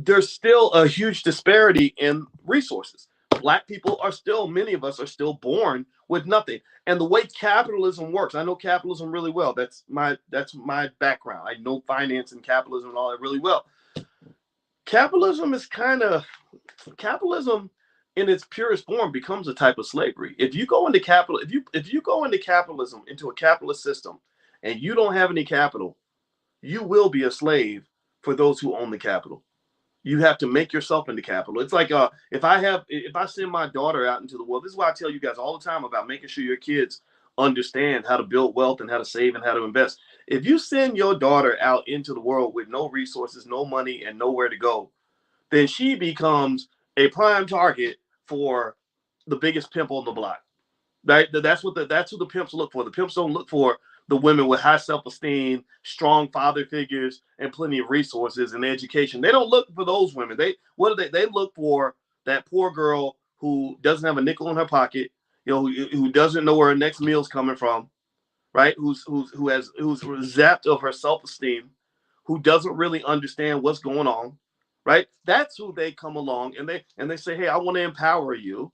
there's still a huge disparity in resources. Black people are still, many of us are still born with nothing. And the way capitalism works, I know capitalism really well. That's my background. I know finance and capitalism and all that really well. Capitalism is kind of capitalism in its purest form becomes a type of slavery. If you go into capital, if you go into capitalism, into a capitalist system, and you don't have any capital, you will be a slave for those who own the capital. You have to make yourself into capital. It's like if I send my daughter out into the world, this is why I tell you guys all the time about making sure your kids understand how to build wealth and how to save and how to invest. If you send your daughter out into the world with no resources, no money, and nowhere to go, then she becomes a prime target for the biggest pimp on the block. Right? That's who the pimps look for. The pimps don't look for the women with high self-esteem, strong father figures, and plenty of resources and education. They don't look for those women. They look for that poor girl who doesn't have a nickel in her pocket, who doesn't know where her next meal's coming from, right? Who's zapped of her self-esteem, who doesn't really understand what's going on, right? That's who they come along and they say, hey, I want to empower you,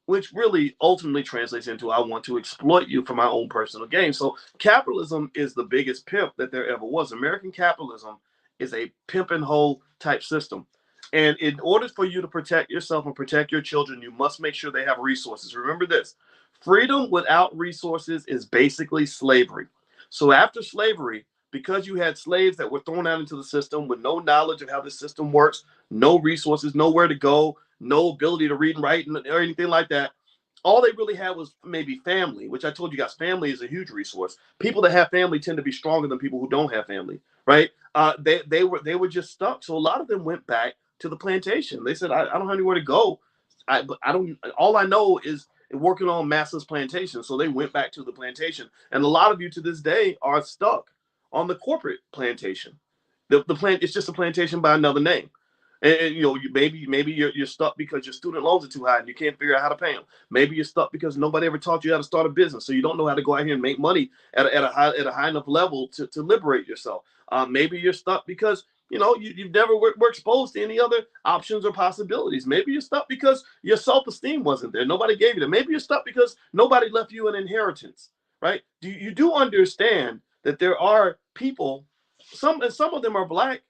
which really ultimately translates into I want to exploit you for my own personal gain. So capitalism is the biggest pimp that there ever was. American capitalism is a pimp and hoe type system. And in order for you to protect yourself and protect your children, you must make sure they have resources. Remember this: freedom without resources is basically slavery. So after slavery, because you had slaves that were thrown out into the system with no knowledge of how the system works, no resources, nowhere to go, no ability to read and write or anything like that. All they really had was maybe family, which I told you guys, family is a huge resource. People that have family tend to be stronger than people who don't have family, right? They were just stuck. So a lot of them went back to the plantation. They said, I don't have anywhere to go. I don't. All I know is working on Massa's plantation. So they went back to the plantation, and a lot of you to this day are stuck on the corporate plantation. The plant, it's just a plantation by another name. And maybe you're stuck because your student loans are too high and you can't figure out how to pay them. Maybe you're stuck because nobody ever taught you how to start a business, so you don't know how to go out here and make money at a high enough level to liberate yourself. Maybe you're stuck because you've never were exposed to any other options or possibilities. Maybe you're stuck because your self-esteem wasn't there. Nobody gave you that. Maybe you're stuck because nobody left you an inheritance, right? You do understand that there are people, and some of them are black,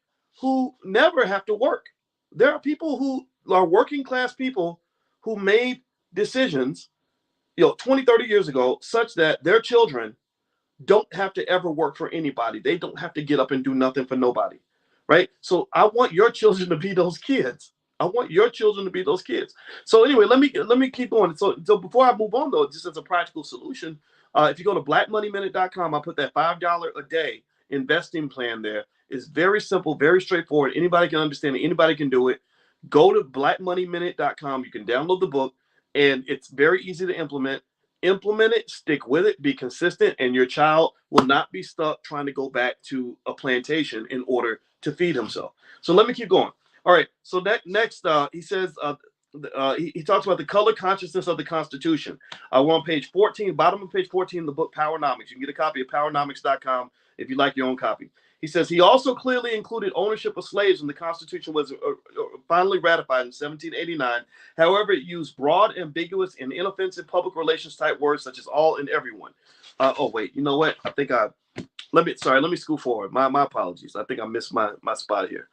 who never have to work. There are people who are working class people who made decisions 20, 30 years ago such that their children don't have to ever work for anybody. They don't have to get up and do nothing for nobody, right? So I want your children to be those kids. I want your children to be those kids. So anyway, let me keep going. So before I move on though, just as a practical solution, if you go to blackmoneyminute.com, I put that $5 a day investing plan there. It's very simple, very straightforward. Anybody can understand it. Anybody can do it. Go to blackmoneyminute.com. You can download the book, and it's very easy to implement. Implement it, stick with it, be consistent, and your child will not be stuck trying to go back to a plantation in order to feed himself. So let me keep going. All right. So that next, he says, he talks about the color consciousness of the Constitution. We're on page 14, bottom of page 14 of the book Powernomics. You can get a copy of powernomics.com if you like your own copy. He says he also clearly included ownership of slaves when the Constitution was finally ratified in 1789. However, it used broad, ambiguous, and inoffensive public relations type words such as all and everyone. Oh wait, you know what? I think let me scoot forward. My apologies. I think I missed my spot here.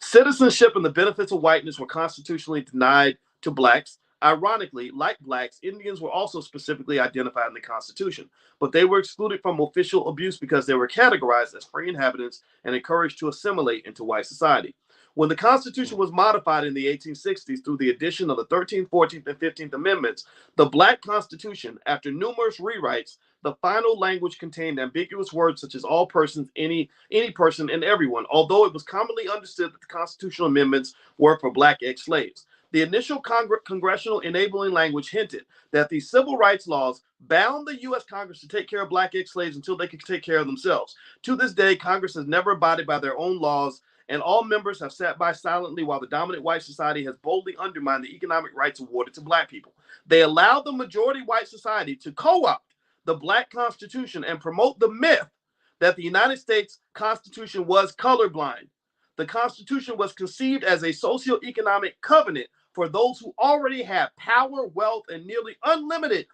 Citizenship and the benefits of whiteness were constitutionally denied to blacks. Ironically, like blacks, Indians were also specifically identified in the Constitution, but they were excluded from official abuse because they were categorized as free inhabitants and encouraged to assimilate into white society. When the Constitution was modified in the 1860s through the addition of the 13th, 14th, and 15th Amendments, the Black Constitution, after numerous rewrites, the final language contained ambiguous words such as all persons, any person, and everyone, although it was commonly understood that the constitutional amendments were for black ex-slaves. The initial congressional enabling language hinted that the civil rights laws bound the U.S. Congress to take care of black ex-slaves until they could take care of themselves. To this day, Congress has never abided by their own laws, and all members have sat by silently while the dominant white society has boldly undermined the economic rights awarded to black people. They allowed the majority white society to co-opt the Black Constitution and promote the myth that the United States Constitution was colorblind. The Constitution was conceived as a socioeconomic covenant for those who already have power, wealth, and nearly unlimited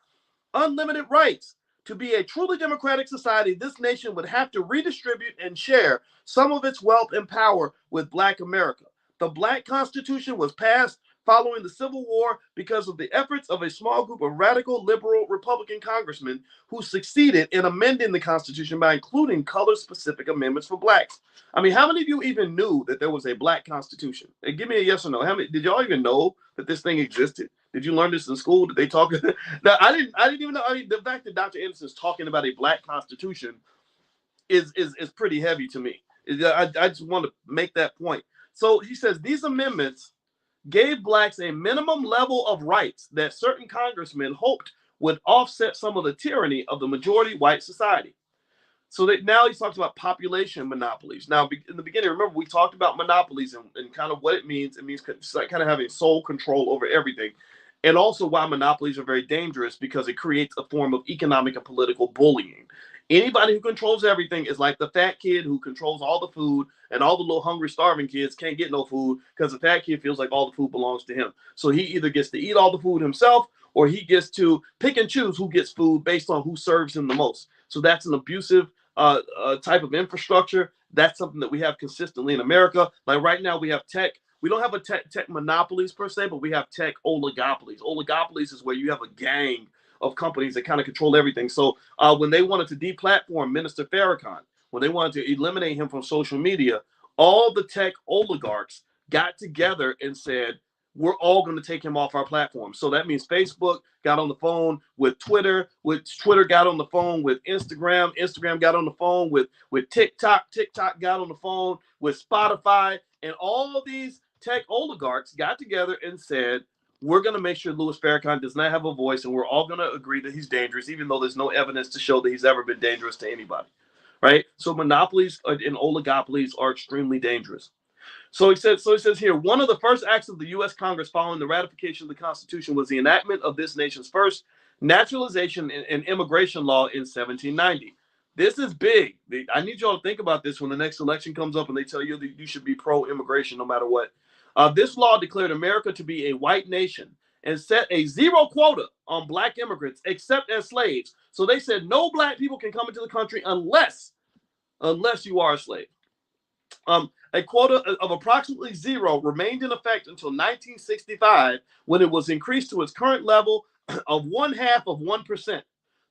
rights. To be a truly democratic society, this nation would have to redistribute and share some of its wealth and power with Black America. The Black Constitution was passed following the Civil War because of the efforts of a small group of radical liberal Republican congressmen who succeeded in amending the Constitution by including color-specific amendments for Blacks. I mean, how many of you even knew that there was a Black Constitution? Hey, give me a yes or no. How many did y'all even know that this thing existed? Did you learn this in school? Did they talk? Now, I didn't even know. I mean, the fact that Dr. Anderson is talking about a Black Constitution is pretty heavy to me. I just want to make that point. So he says these amendments gave Blacks a minimum level of rights that certain congressmen hoped would offset some of the tyranny of the majority white society. So that now he talks about population monopolies. Now, in the beginning, remember, we talked about monopolies and kind of what it means. It means kind of having sole control over everything. And also why monopolies are very dangerous, because it creates a form of economic and political bullying. Anybody who controls everything is like the fat kid who controls all the food, and all the little hungry, starving kids can't get no food because the fat kid feels like all the food belongs to him. So he either gets to eat all the food himself, or he gets to pick and choose who gets food based on who serves him the most. So that's an abusive type of infrastructure. That's something that we have consistently in America. Like right now, we have tech. We don't have a tech monopolies per se, but we have tech oligopolies. Oligopolies is where you have a gang of companies that kind of control everything. So when they wanted to deplatform Minister Farrakhan, when they wanted to eliminate him from social media, all the tech oligarchs got together and said, we're all going to take him off our platform. So that means Facebook got on the phone with Twitter, Twitter got on the phone with Instagram, Instagram got on the phone with TikTok, TikTok got on the phone with Spotify, and all of these tech oligarchs got together and said, we're going to make sure Louis Farrakhan does not have a voice, and we're all going to agree that he's dangerous, even though there's no evidence to show that he's ever been dangerous to anybody, right? So monopolies and oligopolies are extremely dangerous. So he says here, one of the first acts of the U.S. Congress following the ratification of the Constitution was the enactment of this nation's first naturalization and immigration law in 1790. This is big. I need y'all to think about this when the next election comes up and they tell you that you should be pro-immigration no matter what. This law declared America to be a white nation and set a zero quota on Black immigrants except as slaves. So they said no Black people can come into the country unless you are a slave. A quota of approximately zero remained in effect until 1965, when it was increased to its current level of 0.5%.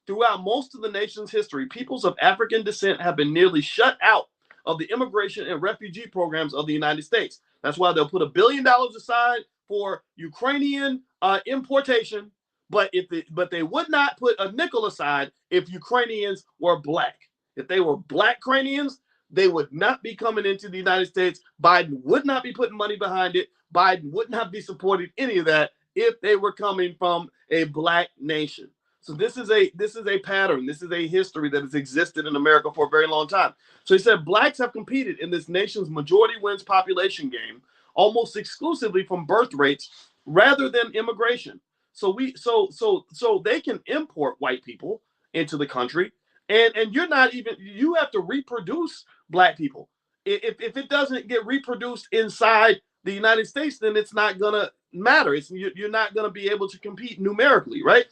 Throughout most of the nation's history, peoples of African descent have been nearly shut out of the immigration and refugee programs of the United States. That's why they'll put $1 billion aside for Ukrainian importation, but they would not put a nickel aside if Ukrainians were Black. If they were Black Ukrainians, they would not be coming into the United States. Biden would not be putting money behind it. Biden would not be supporting any of that if they were coming from a Black nation. So this is a pattern. This is a history that has existed in America for a very long time. So he said Blacks have competed in this nation's majority wins population game almost exclusively from birth rates rather than immigration. So they can import white people into the country, and you have to reproduce Black people. If it doesn't get reproduced inside the United States, then it's not gonna matter. You're not gonna be able to compete numerically, right?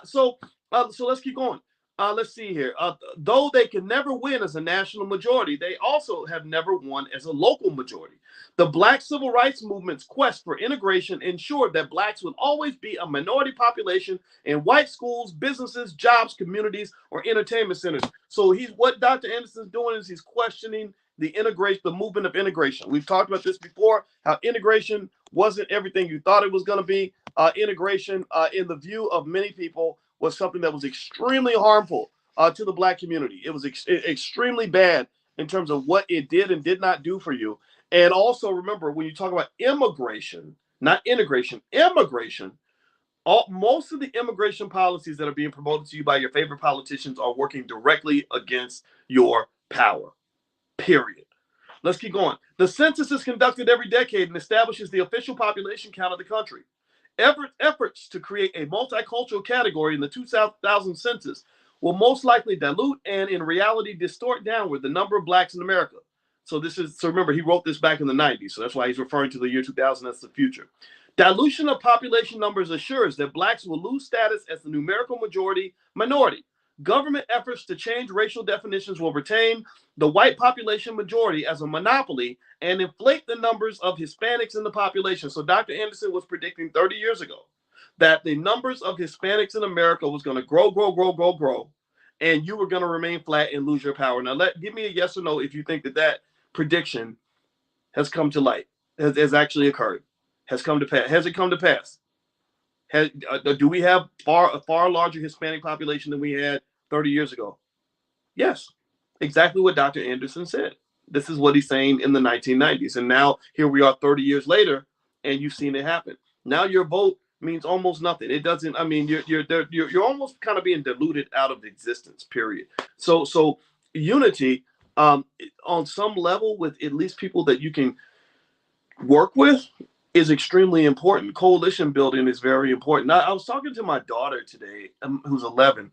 So let's keep going. Let's see here. Though they can never win as a national majority, they also have never won as a local majority. The Black civil rights movement's quest for integration ensured that Blacks would always be a minority population in white schools, businesses, jobs, communities, or entertainment centers. So what Dr. Anderson's doing is he's questioning the movement of integration. We've talked about this before, how integration wasn't everything you thought it was going to be. Integration, in the view of many people, was something that was extremely harmful to the Black community. It was extremely bad in terms of what it did and did not do for you. And also remember, when you talk about immigration, not integration, immigration, most of the immigration policies that are being promoted to you by your favorite politicians are working directly against your power, period. Let's keep going. The census is conducted every decade and establishes the official population count of the country. Efforts to create a multicultural category in the 2000 census will most likely dilute and in reality distort downward the number of Blacks in America. So remember, he wrote this back in the 90s. So that's why he's referring to the year 2000 as the future. Dilution of population numbers assures that blacks will lose status as the numerical minority. Government efforts to change racial definitions will retain the white population majority as a monopoly and inflate the numbers of Hispanics in the population. So Dr. Anderson was predicting 30 years ago that the numbers of Hispanics in America was going to grow, and you were going to remain flat and lose your power. Now, give me a yes or no if you think that prediction has come to light, has actually occurred, has come to pass. Has it come to pass? Do we have a far larger Hispanic population than we had 30 years ago? Yes, exactly what Dr. Anderson said. This is what he's saying in the 1990s. And now here we are 30 years later, and you've seen it happen. Now your vote means almost nothing. It doesn't, I mean, you're almost kind of being diluted out of existence, period. So unity, on some level, with at least people that you can work with, is extremely important. Coalition building is very important. Now, I was talking to my daughter today, who's 11,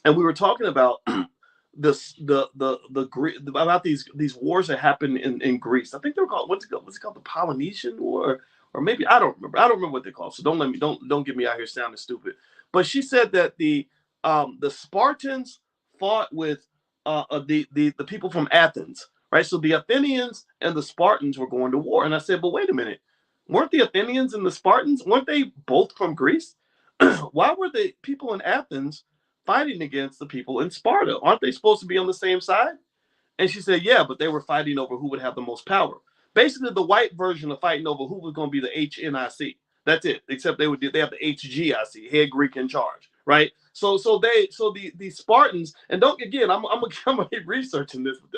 and we were talking about about these wars that happened in Greece. I think they're called what's it called, the Polynesian War, or maybe I don't remember what they're called. So don't get me out here sounding stupid. But she said that the Spartans fought with the people from Athens, right? So the Athenians and the Spartans were going to war, and I said, but wait a minute, weren't the Athenians and the Spartans, weren't they both from Greece? Why were the people in Athens fighting against the people in Sparta? Aren't they supposed to be on the same side? And she said, yeah, but they were fighting over who would have the most power. Basically, the white version of fighting over who was going to be the HNIC. That's it. Except they have the HGIC, head Greek in charge, right? So the Spartans, and don't, again, I'm gonna keep researching this. But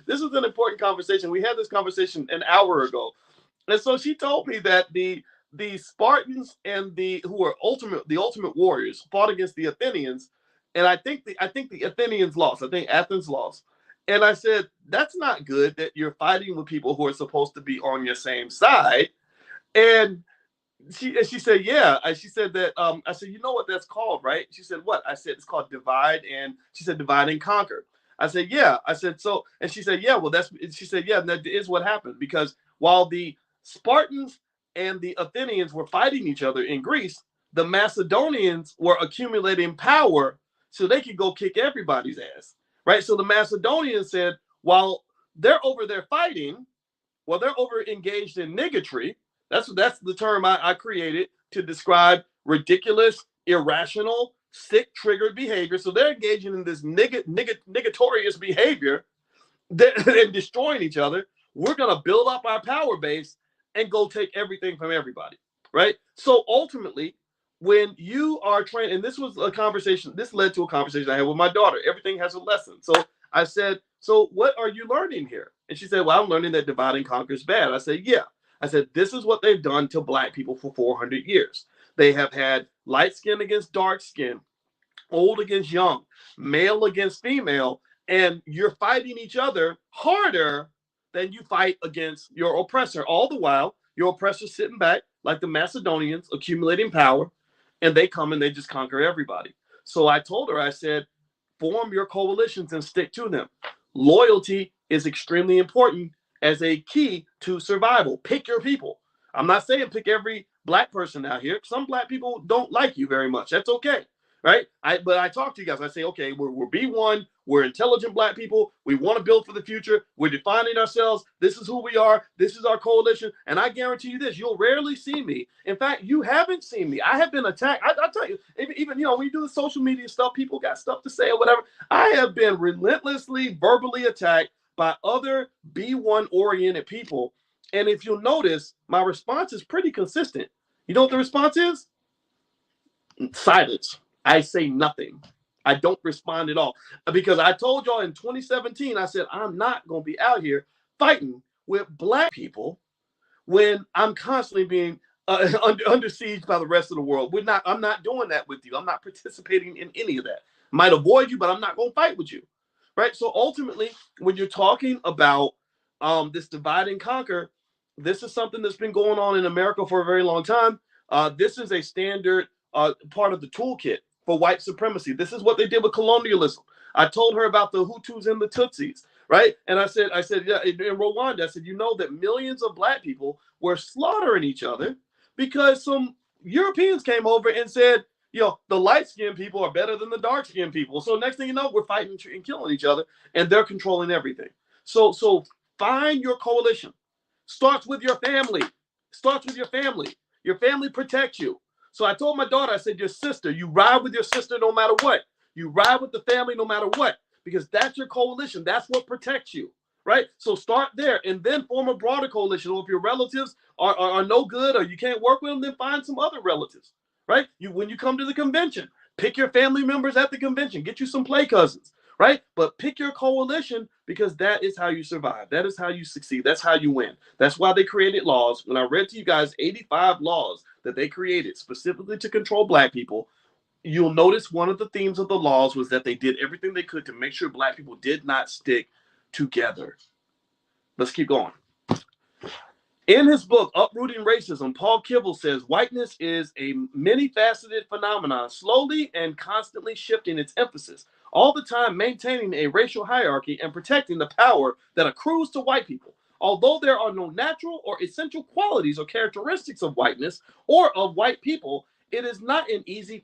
this was an important conversation. We had this conversation an hour ago, and so she told me that the Spartans and who were the ultimate warriors fought against the Athenians, and I think the Athenians lost. I think Athens lost. And I said, that's not good that you're fighting with people who are supposed to be on your same side. And she said, yeah. She said that, I said, you know what that's called, right? She said, what? I said, it's called divide. And she said, divide and conquer. I said, yeah. I said, so, and she said, yeah, well, she said, yeah, that is what happened. Because while the Spartans and the Athenians were fighting each other in Greece, the Macedonians were accumulating power so they could go kick everybody's ass. Right, so the Macedonians said, while they're over there fighting, while they're over engaged in niggatry, that's the term I created to describe ridiculous, irrational, sick-triggered behavior. So they're engaging in this negatorious behavior and destroying each other. We're going to build up our power base and go take everything from everybody, right? So ultimately, when you are trained, and this was a conversation, this led to a conversation I had with my daughter. Everything has a lesson. So I said, so what are you learning here? And she said, well, I'm learning that divide and conquer is bad. I said, yeah. I said, this is what they've done to black people for 400 years. They have had light skin against dark skin, old against young, male against female, and you're fighting each other harder than you fight against your oppressor. All the while, your oppressor's sitting back like the Macedonians, accumulating power, and they come and they just conquer everybody. So I told her, I said, form your coalitions and stick to them. Loyalty is extremely important as a key to survival. Pick your people. I'm not saying pick every black person out here. Some black people don't like you very much. That's okay, right? But I talk to you guys. I say, okay, we're B1. We're intelligent black people. We want to build for the future. We're defining ourselves. This is who we are. This is our coalition. And I guarantee you this, you'll rarely see me. In fact, you haven't seen me. I have been attacked. I'll tell you, even, when you do the social media stuff, people got stuff to say or whatever. I have been relentlessly verbally attacked by other B1 oriented people. And if you'll notice, my response is pretty consistent. You know what the response is? Silence. I say nothing. I don't respond at all. Because I told y'all in 2017, I said, I'm not going to be out here fighting with black people when I'm constantly being under siege by the rest of the world. I'm not doing that with you. I'm not participating in any of that. Might avoid you, but I'm not going to fight with you. Right? So ultimately, when you're talking about this divide and conquer, this is something that's been going on in America for a very long time. This is a standard part of the toolkit for white supremacy. This is what they did with colonialism. I told her about the Hutus and the Tutsis. right? And I said, yeah, in Rwanda, I said, you know that millions of black people were slaughtering each other because some Europeans came over and said, the light-skinned people are better than the dark-skinned people. So next thing you know, we're fighting and killing each other, and they're controlling everything. So find your coalition. Starts with your family. Starts with your family. Your family protects you. So I told my daughter, I said, your sister, you ride with your sister no matter what. You ride with the family no matter what, because that's your coalition. That's what protects you, right? So start there and then form a broader coalition. Or if your relatives are no good or you can't work with them, then find some other relatives, right? When you come to the convention, pick your family members at the convention. Get you some play cousins, right? But pick your coalition, because that is how you survive. That is how you succeed. That's how you win. That's why they created laws. When I read to you guys 85 laws that they created specifically to control black people, you'll notice one of the themes of the laws was that they did everything they could to make sure black people did not stick together. Let's keep going. In his book, Uprooting Racism, Paul Kivel says whiteness is a many-faceted phenomenon, slowly and constantly shifting its emphasis, all the time maintaining a racial hierarchy and protecting the power that accrues to white people. Although there are no natural or essential qualities or characteristics of whiteness or of white people, it is not an easy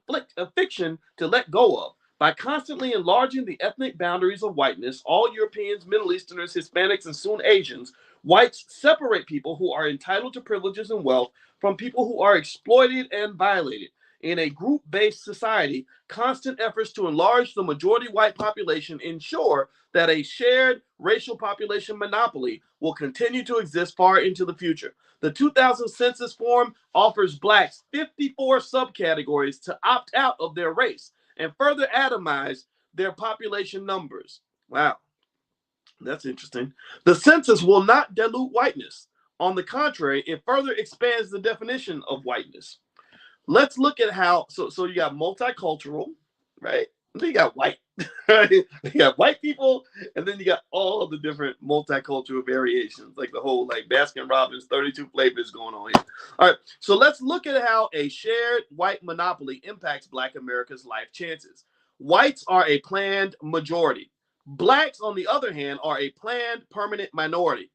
fiction to let go of. By constantly enlarging the ethnic boundaries of whiteness, all Europeans, Middle Easterners, Hispanics, and soon Asians, whites separate people who are entitled to privileges and wealth from people who are exploited and violated. In a group-based society, constant efforts to enlarge the majority white population ensure that a shared racial population monopoly will continue to exist far into the future. The 2000 census form offers blacks 54 subcategories to opt out of their race and further atomize their population numbers. Wow. That's interesting. The census will not dilute whiteness. On the contrary, it further expands the definition of whiteness. Let's look at how, so you got multicultural, right? And then you got white, right? You got white people, and then you got all of the different multicultural variations, like the whole like Baskin Robbins 32 flavors going on here. All right, so let's look at how a shared white monopoly impacts Black America's life chances. Whites are a planned majority. Blacks, on the other hand, are a planned permanent minority.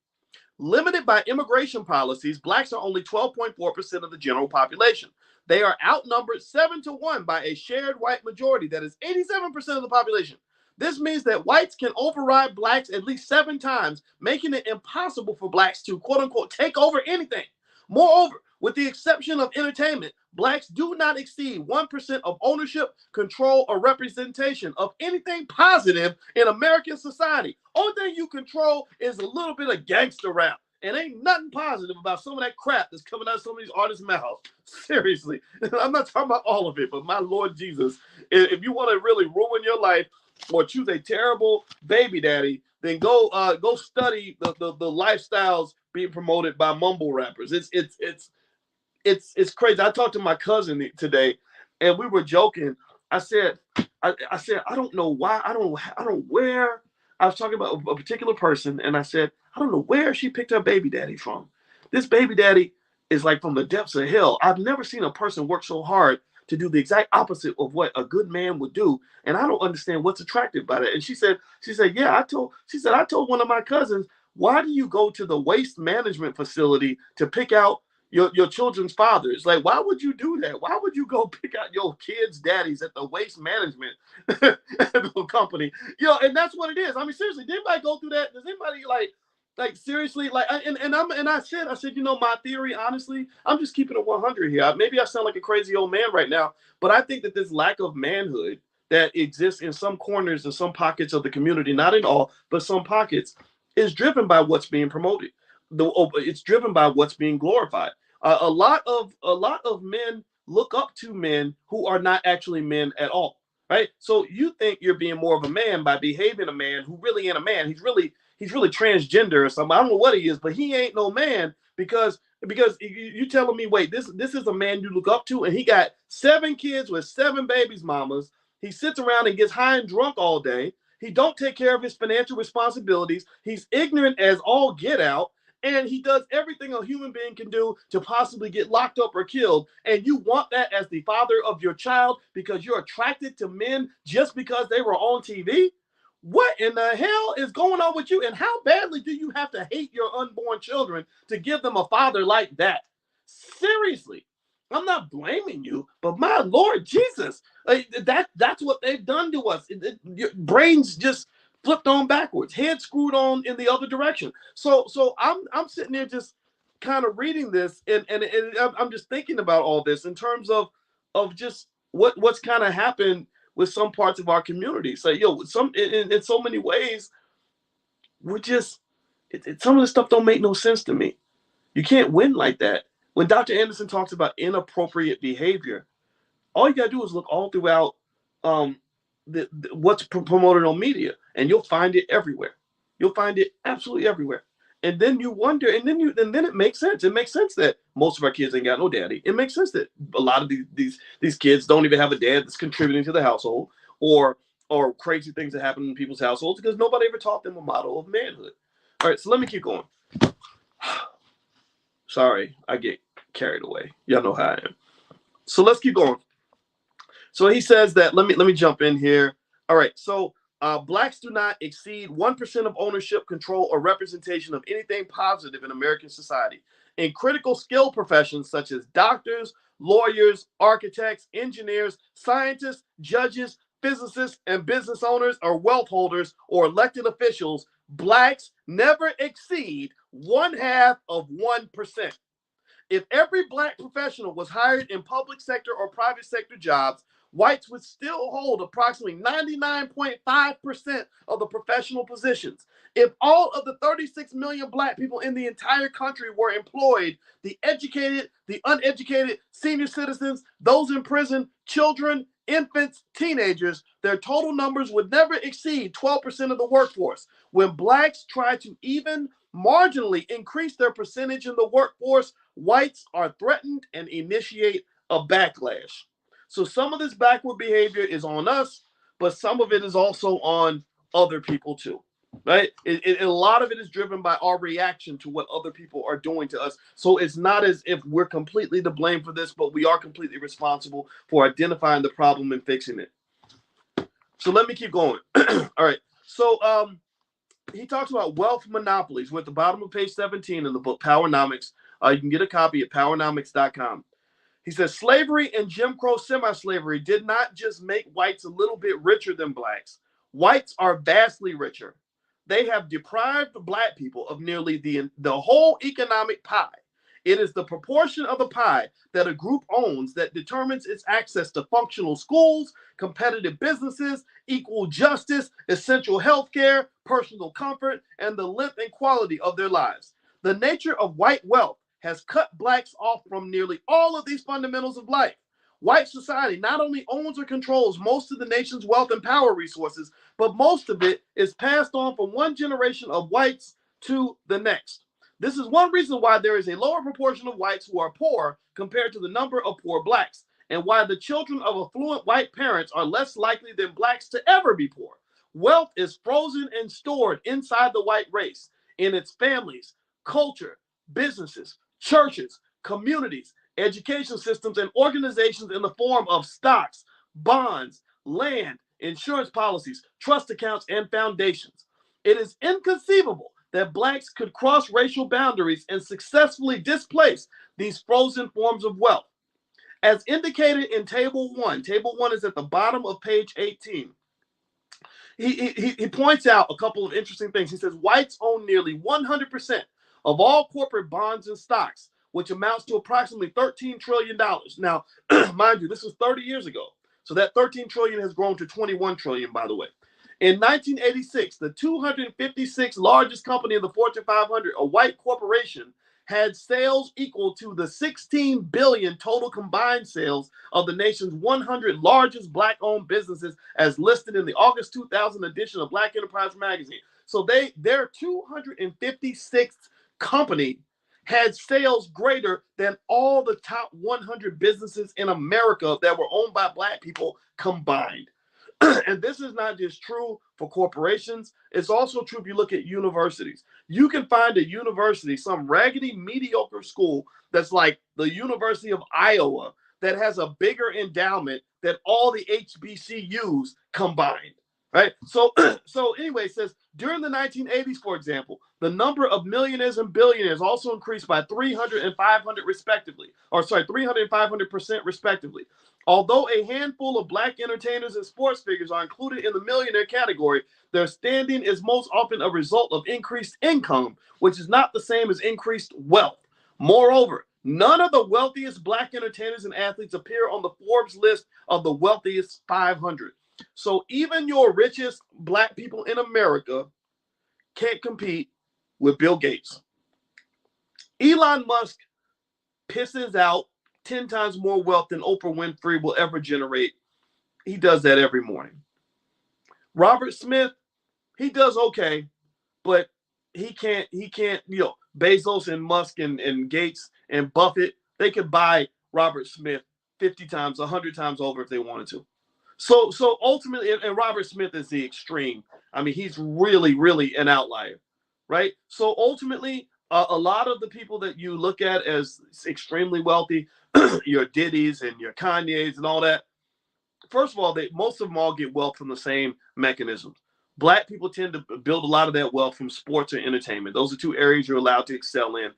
Limited by immigration policies, blacks are only 12.4% of the general population. They are outnumbered 7-1 by a shared white majority that is 87% of the population. This means that whites can override blacks at least 7 times, making it impossible for blacks to, quote unquote, take over anything. Moreover, with the exception of entertainment, blacks do not exceed 1% of ownership, control, or representation of anything positive in American society. Only thing you control is a little bit of gangster rap. And ain't nothing positive about some of that crap that's coming out of some of these artists' mouths. Seriously. I'm not talking about all of it, but my Lord Jesus, if you want to really ruin your life or choose a terrible baby daddy, then go study the lifestyles being promoted by mumble rappers. It's crazy. I talked to my cousin today, and we were joking. I said, I don't know why. I don't where. I was talking about a particular person, and I said, I don't know where she picked her baby daddy from. This baby daddy is like from the depths of hell. I've never seen a person work so hard to do the exact opposite of what a good man would do, and I don't understand what's attractive about it. And she said, yeah, I told one of my cousins, why do you go to the waste management facility to pick out your children's fathers? Like, why would you do that? Why would you go pick out your kids' daddies at the waste management company? And that's what it is. I mean, seriously, did anybody go through that? Does anybody like seriously, like, I said, my theory, honestly, I'm just keeping it 100 here. Maybe I sound like a crazy old man right now, but I think that this lack of manhood that exists in some corners and some pockets of the community, not in all, but some pockets, is driven by what's being promoted. It's driven by what's being glorified. A lot of men look up to men who are not actually men at all, right? So you think you're being more of a man by behaving a man who really ain't a man. He's really transgender or something. I don't know what he is, but he ain't no man because you telling me, wait, this is a man you look up to, and he got 7 kids with 7 babies mamas. He sits around and gets high and drunk all day. He don't take care of his financial responsibilities. He's ignorant as all get out. And he does everything a human being can do to possibly get locked up or killed. And you want that as the father of your child because you're attracted to men just because they were on TV? What in the hell is going on with you? And how badly do you have to hate your unborn children to give them a father like that? Seriously, I'm not blaming you, but my Lord Jesus, like, that's what they've done to us. Your brains just flipped on backwards, head screwed on in the other direction. So I'm sitting there just kind of reading this, and I'm just thinking about all this in terms of just what's kind of happened with some parts of our community. So, in so many ways, we're just some of the stuff don't make no sense to me. You can't win like that. When Dr. Anderson talks about inappropriate behavior, all you gotta do is look all throughout um, what's promoted on media, and you'll find it everywhere. You'll find it absolutely everywhere. And then you wonder, and then it makes sense. It makes sense that most of our kids ain't got no daddy. It makes sense that a lot of these kids don't even have a dad that's contributing to the household, or crazy things that happen in people's households because nobody ever taught them a model of manhood. All right, so let me keep going. Sorry, I get carried away. Y'all know how I am. So let's keep going. So he says that, let me jump in here. All right, so blacks do not exceed 1% of ownership, control, or representation of anything positive in American society. In critical skill professions such as doctors, lawyers, architects, engineers, scientists, judges, physicists, and business owners or wealth holders or elected officials, blacks never exceed 0.5%. If every black professional was hired in public sector or private sector jobs, whites would still hold approximately 99.5% of the professional positions. If all of the 36 million black people in the entire country were employed, the educated, the uneducated, senior citizens, those in prison, children, infants, teenagers, their total numbers would never exceed 12% of the workforce. When blacks try to even marginally increase their percentage in the workforce, whites are threatened and initiate a backlash. So some of this backward behavior is on us, but some of it is also on other people too, right? A lot of it is driven by our reaction to what other people are doing to us. So it's not as if we're completely to blame for this, but we are completely responsible for identifying the problem and fixing it. So let me keep going. All right. So he talks about wealth monopolies. We're at the bottom of page 17 in the book Powernomics. You can get a copy at powernomics.com. He says slavery and Jim Crow semi-slavery did not just make whites a little bit richer than blacks. Whites are vastly richer. They have deprived black people of nearly the whole economic pie. It is the proportion of the pie that a group owns that determines its access to functional schools, competitive businesses, equal justice, essential health care, personal comfort, and the length and quality of their lives. The nature of white wealth has cut blacks off from nearly all of these fundamentals of life. White society not only owns or controls most of the nation's wealth and power resources, but most of it is passed on from one generation of whites to the next. This is one reason why there is a lower proportion of whites who are poor compared to the number of poor blacks, and why the children of affluent white parents are less likely than blacks to ever be poor. Wealth is frozen and stored inside the white race, in its families, culture, businesses, churches, communities, education systems, and organizations in the form of stocks, bonds, land, insurance policies, trust accounts, and foundations. It is inconceivable that blacks could cross racial boundaries and successfully displace these frozen forms of wealth. As indicated in Table 1 is at the bottom of page 18. He points out a couple of interesting things. He says whites own nearly 100% of all corporate bonds and stocks, which amounts to approximately $13 trillion. Now, mind you, this was 30 years ago. So that 13 trillion has grown to 21 trillion, by the way. In 1986, the 256th largest company in the Fortune 500, a white corporation, had sales equal to the 16 billion total combined sales of the nation's 100 largest black-owned businesses as listed in the August 2000 edition of Black Enterprise magazine. So their 256th company had sales greater than all the top 100 businesses in America that were owned by black people combined. And this is not just true for corporations. It's also true if you look at universities. You can find a university, some raggedy, mediocre school that's like the University of Iowa, that has a bigger endowment than all the HBCUs combined. Right. So, so anyway, it says during the 1980s, for example, the number of millionaires and billionaires also increased by 300 and 500 respectively, or sorry, 300 and 500% respectively. Although a handful of black entertainers and sports figures are included in the millionaire category, their standing is most often a result of increased income, which is not the same as increased wealth. Moreover, none of the wealthiest black entertainers and athletes appear on the Forbes list of the wealthiest 500. So even your richest black people in America can't compete with Bill Gates. Elon Musk pisses out 10 times more wealth than Oprah Winfrey will ever generate. He does that every morning. Robert Smith, he does okay, but he can't, Bezos and Musk and Gates and Buffett, they could buy Robert Smith 50 times, 100 times over if they wanted to. So ultimately, and Robert Smith is the extreme. I mean, he's really, really an outlier, right? So ultimately, a lot of the people that you look at as extremely wealthy, your Diddy's and your Kanye's and all that, first of all, most of them all get wealth from the same mechanisms. Black people tend to build a lot of that wealth from sports and entertainment. Those are two areas you're allowed to excel in,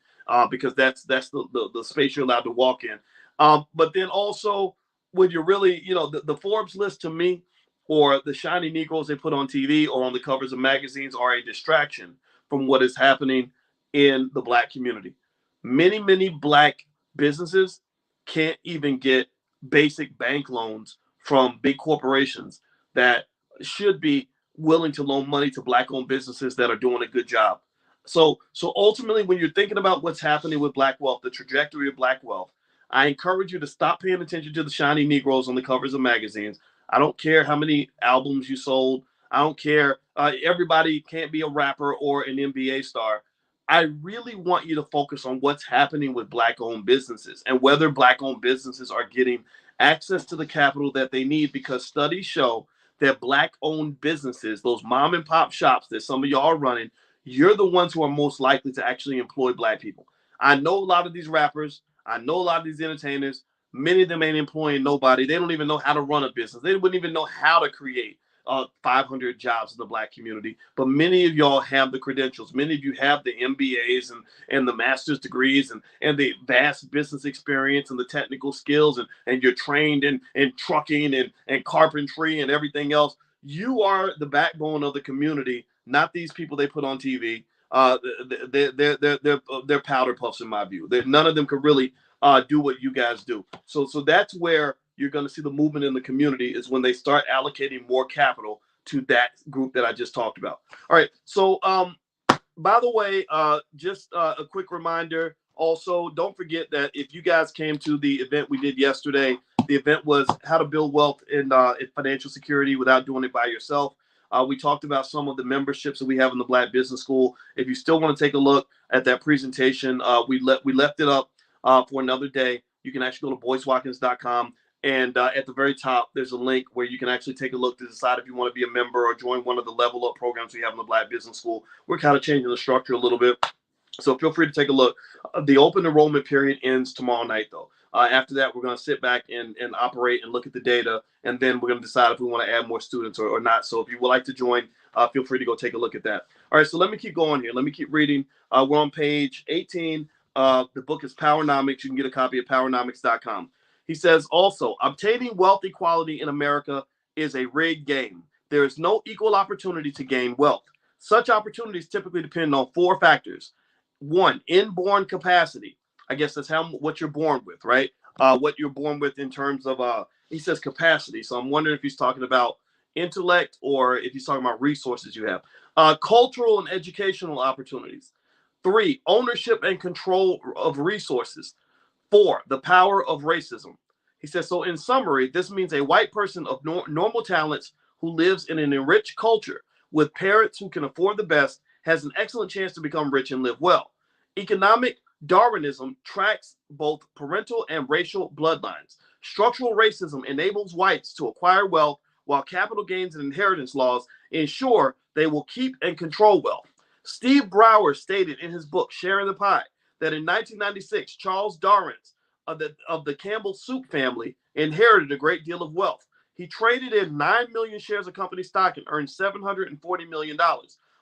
because that's the space you're allowed to walk in. But then also, when you're really, the Forbes list to me, or the shiny Negroes they put on TV or on the covers of magazines, are a distraction from what is happening in the black community. Many black businesses can't even get basic bank loans from big corporations that should be willing to loan money to black-owned businesses that are doing a good job. So ultimately, when you're thinking about what's happening with black wealth, the trajectory of black wealth, I encourage you to stop paying attention to the shiny Negroes on the covers of magazines. I don't care how many albums you sold. I don't care. Everybody can't be a rapper or an NBA star. I really want you to focus on what's happening with black-owned businesses and whether black-owned businesses are getting access to the capital that they need, because studies show that black-owned businesses, those mom and pop shops that some of y'all are running, you're the ones who are most likely to actually employ black people. I know a lot of these rappers. I know a lot of these entertainers. Many of them ain't employing nobody. They don't even know how to run a business. They wouldn't even know how to create 500 jobs in the black community. But many of y'all have the credentials. Many of you have the MBAs and the master's degrees and the vast business experience and the technical skills, and you're trained in trucking and carpentry and everything else. You are the backbone of the community, not these people they put on TV. They're powder puffs in my view. None of them could really do what you guys do. So that's where you're going to see the movement in the community, is when they start allocating more capital to that group that I just talked about. All right. So by the way, just a quick reminder. Also, don't forget that if you guys came to the event we did yesterday, the event was how to build wealth in financial security without doing it by yourself. We talked about some of the memberships that we have in the Black Business School. If you still want to take a look at that presentation, we left it up for another day. You can actually go to boycewatkins.com. And at the very top, there's a link where you can actually take a look to decide if you want to be a member or join one of the level up programs we have in the Black Business School. We're kind of changing the structure a little bit, so feel free to take a look. The open enrollment period ends tomorrow night, though. After that, we're going to sit back and operate and look at the data, and then we're going to decide if we want to add more students or not. So if you would like to join, feel free to go take a look at that. All right, so let me keep going here. Let me keep reading. We're on page 18. The book is Powernomics. You can get a copy at powernomics.com. He says, also, obtaining wealth equality in America is a rigged game. There is no equal opportunity to gain wealth. Such opportunities typically depend on four factors. One, inborn capacity. I guess that's what you're born with, right? What you're born with in terms of, he says capacity. So I'm wondering if he's talking about intellect or if he's talking about resources you have. Cultural and educational opportunities. Three, ownership and control of resources. Four, the power of racism. He says, so in summary, this means a white person of normal talents who lives in an enriched culture with parents who can afford the best has an excellent chance to become rich and live well. Economic Darwinism tracks both parental and racial bloodlines. Structural racism enables whites to acquire wealth, while capital gains and inheritance laws ensure they will keep and control wealth. Steve Brower stated in his book, Sharing the Pie, that in 1996, Charles Darwin of the Campbell soup family inherited a great deal of wealth. He traded in 9 million shares of company stock and earned $740 million.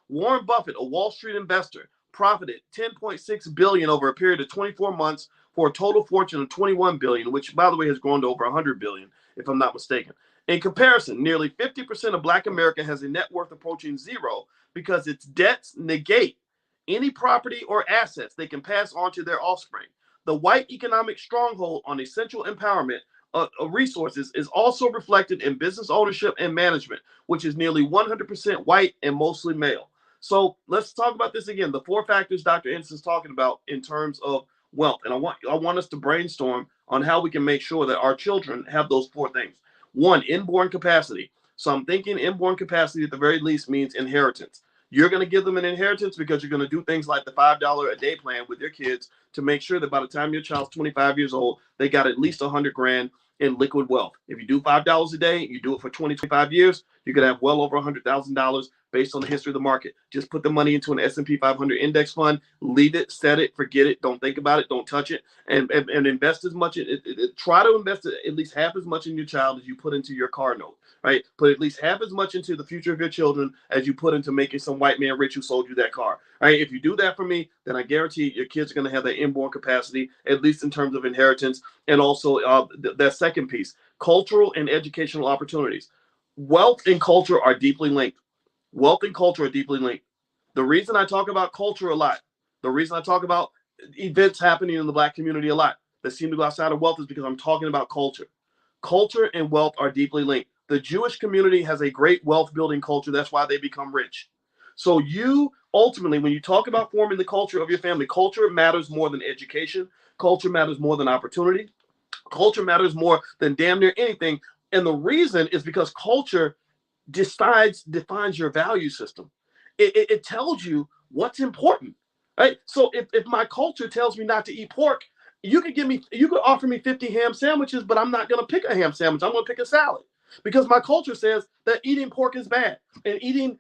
Warren Buffett, a Wall Street investor, profited $10.6 billion over a period of 24 months for a total fortune of $21 billion, which, by the way, has grown to over $100 billion, if I'm not mistaken. In comparison, nearly 50% of Black America has a net worth approaching zero because its debts negate any property or assets they can pass on to their offspring. The white economic stronghold on essential empowerment of resources is also reflected in business ownership and management, which is nearly 100% white and mostly male. So let's talk about this again. The 4 factors Dr. Anderson is talking about in terms of wealth. And I want us to brainstorm on how we can make sure that our children have those 4 things. 1, inborn capacity. So I'm thinking inborn capacity at the very least means inheritance. You're going to give them an inheritance because you're going to do things like the $5 a day plan with your kids to make sure that by the time your child's 25 years old, they got at least 100 grand in liquid wealth. If you do $5 a day, you do it for 25 years, you're going to have well over $100,000 based on the history of the market. Just put the money into an S&P 500 index fund, leave it, set it, forget it, don't think about it, don't touch it, and invest as much. Try to invest at least half as much in your child as you put into your car note, right? Put at least half as much into the future of your children as you put into making some white man rich who sold you that car, right? If you do that for me, then I guarantee your kids are going to have that inborn capacity, at least in terms of inheritance. And also that second piece, cultural and educational opportunities. Wealth and culture are deeply linked. Wealth and culture are deeply linked. The reason I talk about culture a lot, the reason I talk about events happening in the Black community a lot that seem to go outside of wealth is because I'm talking about culture. Culture and wealth are deeply linked. The Jewish community has a great wealth building culture. That's why they become rich. So you ultimately, when you talk about forming the culture of your family, culture matters more than education. Culture matters more than opportunity. Culture matters more than damn near anything. And the reason is because culture defines your value system. It tells you what's important, right? So if my culture tells me not to eat pork, you could offer me 50 ham sandwiches, but I'm not going to pick a ham sandwich. I'm going to pick a salad because my culture says that eating pork is bad and eating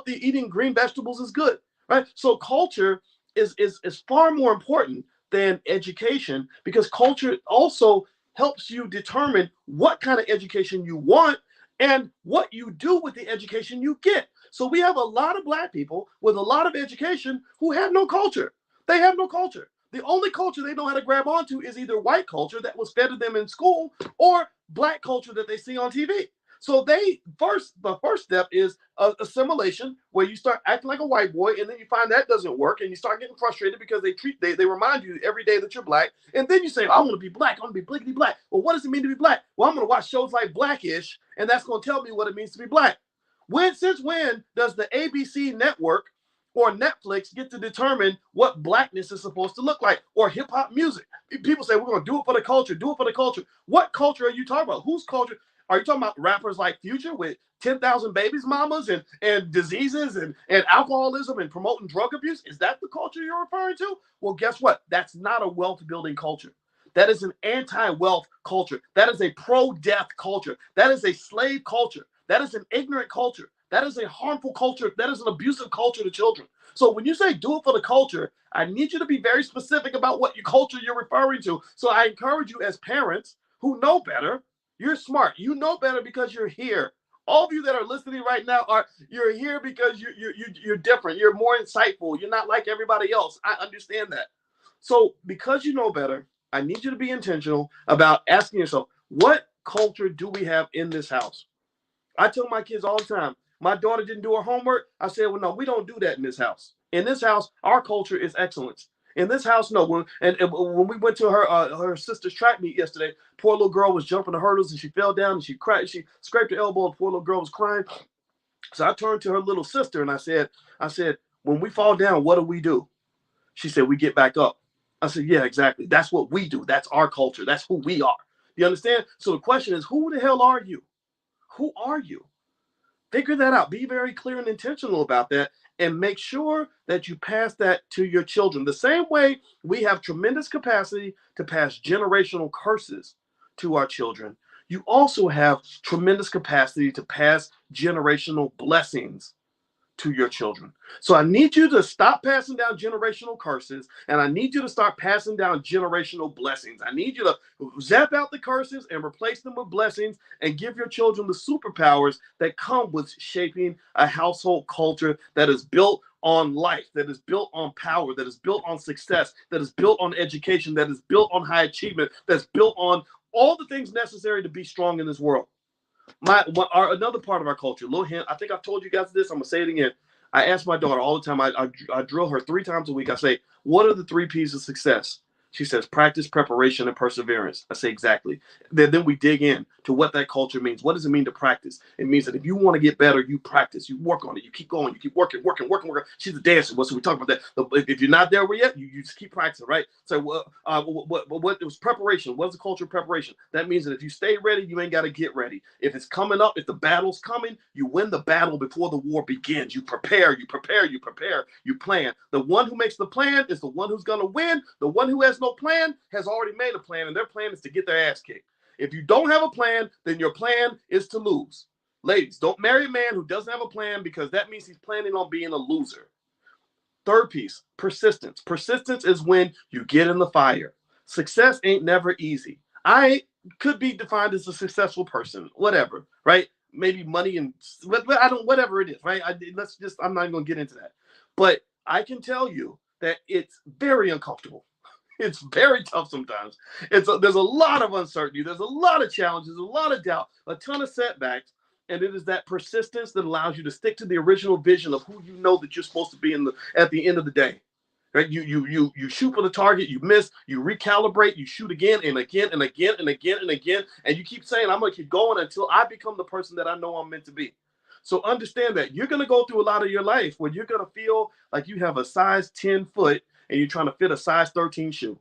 eating green vegetables is good, right? So culture is far more important than education because culture also helps you determine what kind of education you want and what you do with the education you get. So we have a lot of Black people with a lot of education who have no culture. They have no culture. The only culture they know how to grab onto is either white culture that was fed to them in school or Black culture that they see on TV. So the first step is assimilation, where you start acting like a white boy, and then you find that doesn't work, and you start getting frustrated because they remind you every day that you're Black, and then you say, I want to be Black, I want to be blickety Black. Well, what does it mean to be Black? Well, I'm going to watch shows like Blackish, and that's going to tell me what it means to be Black. Since when does the ABC network or Netflix get to determine what Blackness is supposed to look like, or hip hop music? People say we're going to do it for the culture, do it for the culture. What culture are you talking about? Whose culture? Are you talking about rappers like Future with 10,000 babies mamas and diseases and alcoholism and promoting drug abuse? Is that the culture you're referring to? Well, guess what? That's not a wealth building culture. That is an anti-wealth culture. That is a pro-death culture. That is a slave culture. That is an ignorant culture. That is a harmful culture. That is an abusive culture to children. So when you say do it for the culture, I need you to be very specific about what your culture you're referring to. So I encourage you as parents who know better. You're smart. You know better because you're here. All of you that are listening right now you're here because you're different. You're more insightful. You're not like everybody else. I understand that. So because you know better, I need you to be intentional about asking yourself, what culture do we have in this house? I tell my kids all the time, my daughter didn't do her homework. I said, well, no, we don't do that in this house. In this house, our culture is excellence. In this house, no. When we went to her sister's track meet yesterday, poor little girl was jumping the hurdles and she fell down and she cried. She scraped her elbow. And poor little girl was crying. So I turned to her little sister and I said, when we fall down, what do? She said, we get back up. I said, yeah, exactly. That's what we do. That's our culture. That's who we are. You understand? So the question is, who the hell are you? Who are you? Figure that out. Be very clear and intentional about that, and make sure that you pass that to your children. The same way we have tremendous capacity to pass generational curses to our children, you also have tremendous capacity to pass generational blessings to your children. So I need you to stop passing down generational curses, and I need you to start passing down generational blessings. I need you to zap out the curses and replace them with blessings and give your children the superpowers that come with shaping a household culture that is built on life, that is built on power, that is built on success, that is built on education, that is built on high achievement, that's built on all the things necessary to be strong in this world. Another part of our culture, little hint, I think I've told you guys this, I'm gonna say it again. I ask my daughter all the time, I drill her 3 times a week. I say, what are the 3 P's of success? She says, practice, preparation, and perseverance. I say, exactly. Then we dig in to what that culture means. What does it mean to practice? It means that if you want to get better, you practice, you work on it, you keep going, you keep working. She's a dancer. So we talk about that. If you're not there yet, you just keep practicing, right? So what was preparation? What's the culture of preparation? That means that if you stay ready, you ain't got to get ready. If it's coming up, if the battle's coming, you win the battle before the war begins. You prepare, you plan. The one who makes the plan is the one who's going to win. The one who has no plan has already made a plan, and their plan is to get their ass kicked. If you don't have a plan, then your plan is to lose. Ladies, don't marry a man who doesn't have a plan, because that means he's planning on being a loser. 3rd piece, persistence. Persistence is when you get in the fire. Success ain't never easy. I could be defined as a successful person, whatever, right? Maybe money and whatever it is, right? I'm not even gonna get into that. But I can tell you that it's very uncomfortable. It's very tough sometimes. There's a lot of uncertainty. There's a lot of challenges, a lot of doubt, a ton of setbacks. And it is that persistence that allows you to stick to the original vision of who you know that you're supposed to be at the end of the day. Right? You shoot for the target, you miss, you recalibrate, you shoot again and again and again and again and again. And you keep saying, I'm going to keep going until I become the person that I know I'm meant to be. So understand that you're going to go through a lot of your life where you're going to feel like you have a size 10 foot and you're trying to fit a size 13 shoe.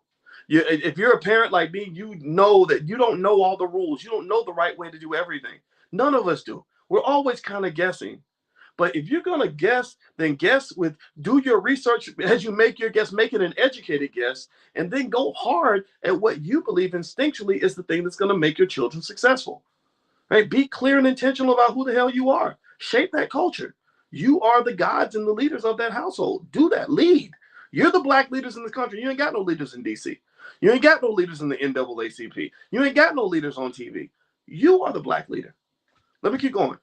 If you're a parent like me, you know that you don't know all the rules. You don't know the right way to do everything. None of us do. We're always kind of guessing. But if you're going to guess, then do your research as you make your guess, make it an educated guess, and then go hard at what you believe instinctually is the thing that's going to make your children successful. Right? Be clear and intentional about who the hell you are. Shape that culture. You are the gods and the leaders of that household. Do that. Lead. You're the black leaders in this country. You ain't got no leaders in DC. You ain't got no leaders in the NAACP. You ain't got no leaders on TV. You are the black leader. Let me keep going.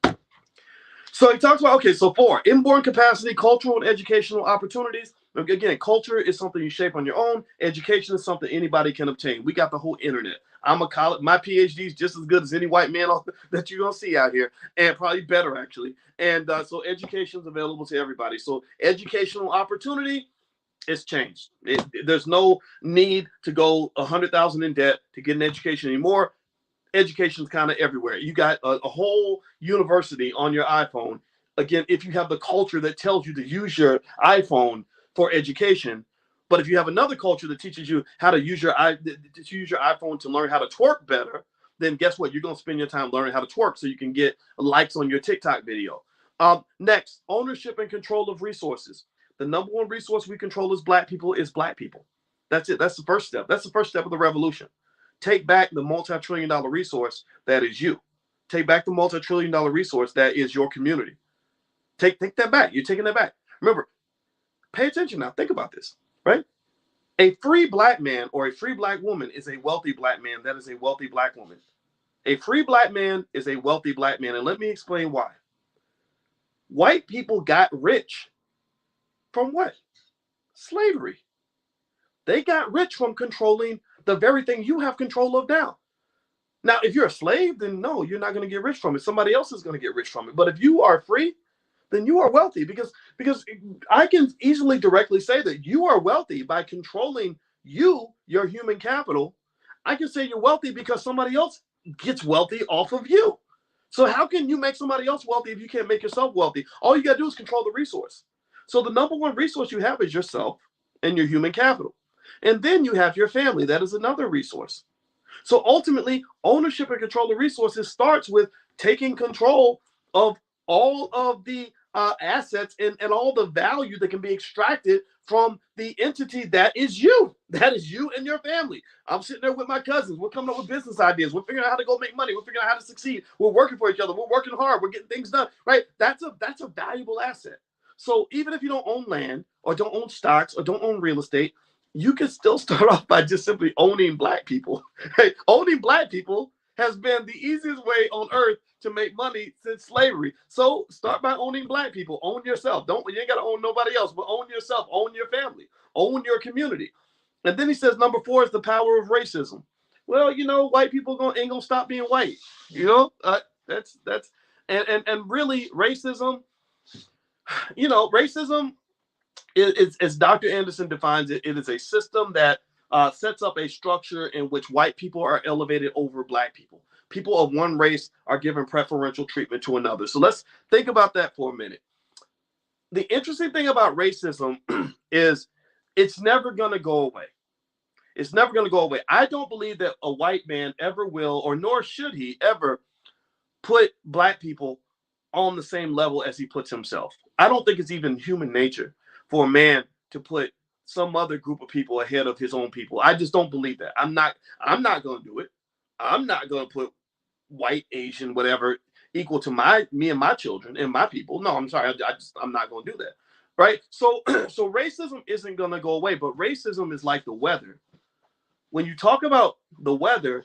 So he talks about, so 4, inborn capacity, cultural and educational opportunities. Again, culture is something you shape on your own. Education is something anybody can obtain. We got the whole internet. My PhD is just as good as any white man that you're going to see out here, and probably better, actually. And so education is available to everybody. So educational opportunity, it's changed. There's no need to go $100,000 in debt to get an education anymore. Education's kind of everywhere. You got a whole university on your iPhone. Again, if you have the culture that tells you to use your iPhone for education, but if you have another culture that teaches you how to use your iPhone to learn how to twerk better, then guess what? You're going to spend your time learning how to twerk so you can get likes on your TikTok video. Next, ownership and control of resources. The number one resource we control as black people is black people. That's it. That's the first step. That's the first step of the revolution. Take back the multi-trillion-dollar resource that is you. Take back the multi-trillion-dollar resource that is your community. Take that back. You're taking that back. Remember, pay attention now. Think about this, right? A free black man or a free black woman is a wealthy black man. That is a wealthy black woman. A free black man is a wealthy black man. And let me explain why. White people got rich from what? Slavery. They got rich from controlling the very thing you have control of now. Now, if you're a slave, then no, you're not going to get rich from it. Somebody else is going to get rich from it. But if you are free, then you are wealthy because I can easily directly say that you are wealthy by controlling your human capital. I can say you're wealthy because somebody else gets wealthy off of you. So how can you make somebody else wealthy if you can't make yourself wealthy? All you got to do is control the resource. So the number one resource you have is yourself and your human capital. And then you have your family. That is another resource. So ultimately, ownership and control of resources starts with taking control of all of the assets and all the value that can be extracted from the entity that is you. That is you and your family. I'm sitting there with my cousins. We're coming up with business ideas. We're figuring out how to go make money. We're figuring out how to succeed. We're working for each other. We're working hard. We're getting things done, right? That's a valuable asset. So even if you don't own land or don't own stocks or don't own real estate, you can still start off by just simply owning black people. Hey, owning black people has been the easiest way on earth to make money since slavery. So start by owning black people. Own yourself. You ain't got to own nobody else, but own yourself. Own your family. Own your community. And then he says number 4 is the power of racism. Well, white people ain't gonna stop being white. That's and really racism. Racism is, as Dr. Anderson defines it, it is a system that sets up a structure in which white people are elevated over black people. People of one race are given preferential treatment to another. So let's think about that for a minute. The interesting thing about racism is it's never going to go away. It's never going to go away. I don't believe that a white man ever will, or nor should he ever, put black people on the same level as he puts himself. I don't think it's even human nature for a man to put some other group of people ahead of his own people. I just don't believe that. I'm not going to do it. I'm not going to put white, Asian, whatever, equal to me and my children and my people. No, I'm sorry. I'm not going to do that. Right? So racism isn't going to go away, but racism is like the weather. When you talk about the weather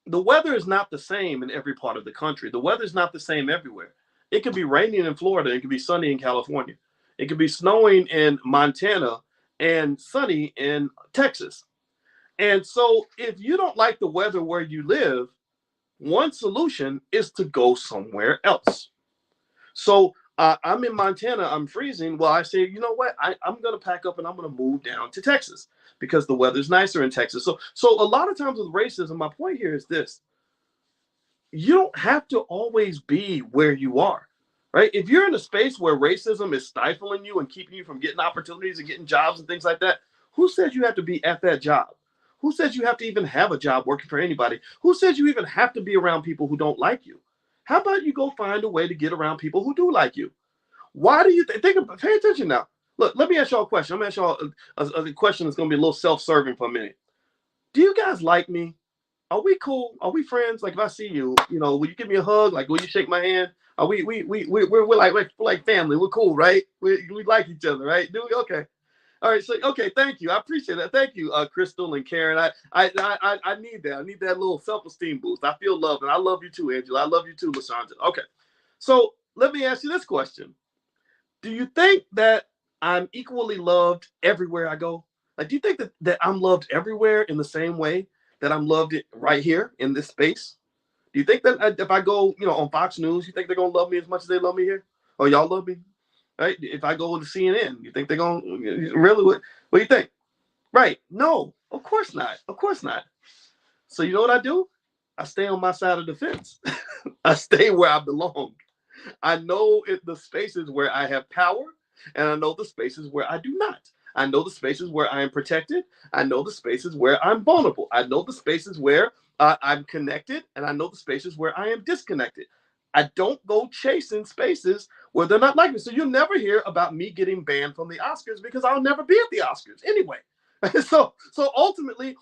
is not the same in every part of the country. The weather is not the same everywhere. It could be raining in Florida. It could be sunny in California. It could be snowing in Montana and sunny in Texas. And so if you don't like the weather where you live, one solution is to go somewhere else. So I'm in Montana. I'm freezing. Well, I say, you know what? I'm going to pack up and I'm going to move down to Texas because the weather's nicer in Texas. So a lot of times with racism, my point here is this. You don't have to always be where you are, right? If you're in a space where racism is stifling you and keeping you from getting opportunities and getting jobs and things like that, who says you have to be at that job? Who says you have to even have a job working for anybody? Who says you even have to be around people who don't like you? How about you go find a way to get around people who do like you? Why do you pay attention now? Look, let me ask y'all a question. I'm going to ask y'all a question that's going to be a little self-serving for a minute. Do you guys like me? Are we cool? Are we friends? Like if I see you, will you give me a hug? Like will you shake my hand? Are we're like family. We're cool, right? We like each other, right? Do we? Okay. All right. So okay, thank you. I appreciate that. Thank you, Crystal and Karen. I need that. I need that little self-esteem boost. I feel loved, and I love you too, Angela. I love you too, LaShonda. Okay. So let me ask you this question. Do you think that I'm equally loved everywhere I go? Like, do you think that I'm loved everywhere in the same way that I'm loved right here in this space? Do you think that if I go, on Fox News, you think they're going to love me as much as they love me here? Or y'all love me? Right? If I go to CNN, you think they're going to really, what do you think? Right. No, of course not. Of course not. So you know what I do? I stay on my side of the fence. I stay where I belong. I know the spaces where I have power, and I know the spaces where I do not. I know the spaces where I am protected. I know the spaces where I'm vulnerable. I know the spaces where I'm connected, and I know the spaces where I am disconnected. I don't go chasing spaces where they're not like me. So you'll never hear about me getting banned from the Oscars because I'll never be at the Oscars anyway. So ultimately,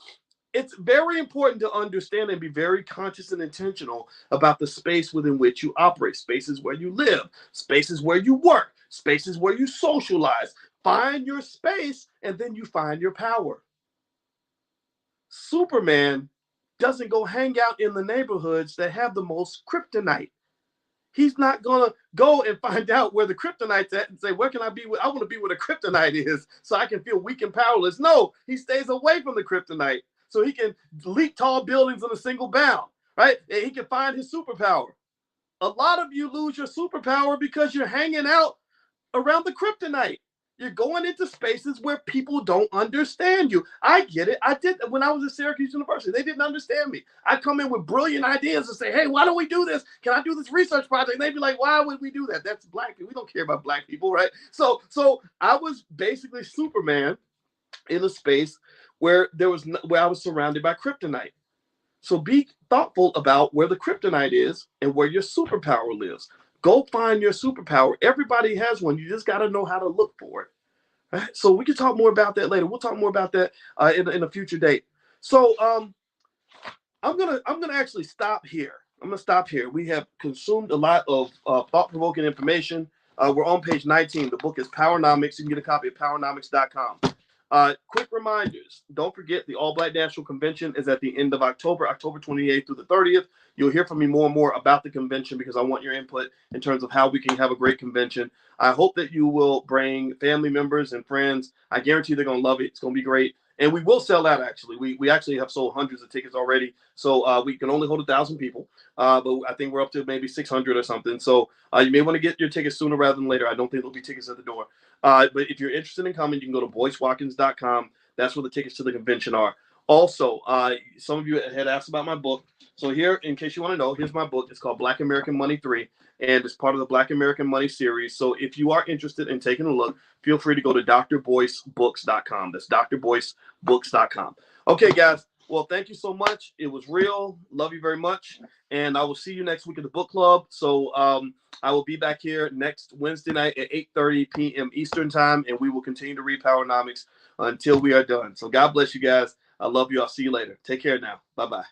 it's very important to understand and be very conscious and intentional about the space within which you operate, spaces where you live, spaces where you work, spaces where you socialize. Find your space, and then you find your power. Superman doesn't go hang out in the neighborhoods that have the most kryptonite. He's not going to go and find out where the kryptonite's at and say, where can I be? I want to be where the kryptonite is so I can feel weak and powerless. No, he stays away from the kryptonite so he can leap tall buildings in a single bound, right? And he can find his superpower. A lot of you lose your superpower because you're hanging out around the kryptonite. You're going into spaces where people don't understand you. I get it. I did when I was at Syracuse University. They didn't understand me. I come in with brilliant ideas and say, hey, why don't we do this? Can I do this research project? And they'd be like, why would we do that? That's black people. We don't care about black people, right? So I was basically Superman in a space where I was surrounded by kryptonite. So be thoughtful about where the kryptonite is and where your superpower lives. Go find your superpower. Everybody has one. You just got to know how to look for it. Right? So we can talk more about that later. We'll talk more about that in a future date. So I'm gonna actually stop here. I'm gonna stop here. We have consumed a lot of thought-provoking information. We're on page 19. The book is Powernomics. You can get a copy at powernomics.com. Quick reminders. Don't forget the All Black National Convention is at the end of October, October 28th through the 30th. You'll hear from me more and more about the convention because I want your input in terms of how we can have a great convention. I hope that you will bring family members and friends. I guarantee they're going to love it. It's going to be great. And we will sell out, actually. We actually have sold hundreds of tickets already. So we can only hold 1,000 people. But I think we're up to maybe 600 or something. So you may want to get your tickets sooner rather than later. I don't think there'll be tickets at the door. But if you're interested in coming, you can go to boycewatkins.com. That's where the tickets to the convention are. Also, some of you had asked about my book. So here, in case you want to know, here's my book. It's called Black American Money 3, and it's part of the Black American Money series. So if you are interested in taking a look, feel free to go to drboycebooks.com. That's drboycebooks.com. Okay, guys. Well, thank you so much. It was real. Love you very much. And I will see you next week at the book club. So I will be back here next Wednesday night at 8:30 p.m. Eastern time, and we will continue to read Powernomics until we are done. So God bless you guys. I love you. I'll see you later. Take care now. Bye-bye.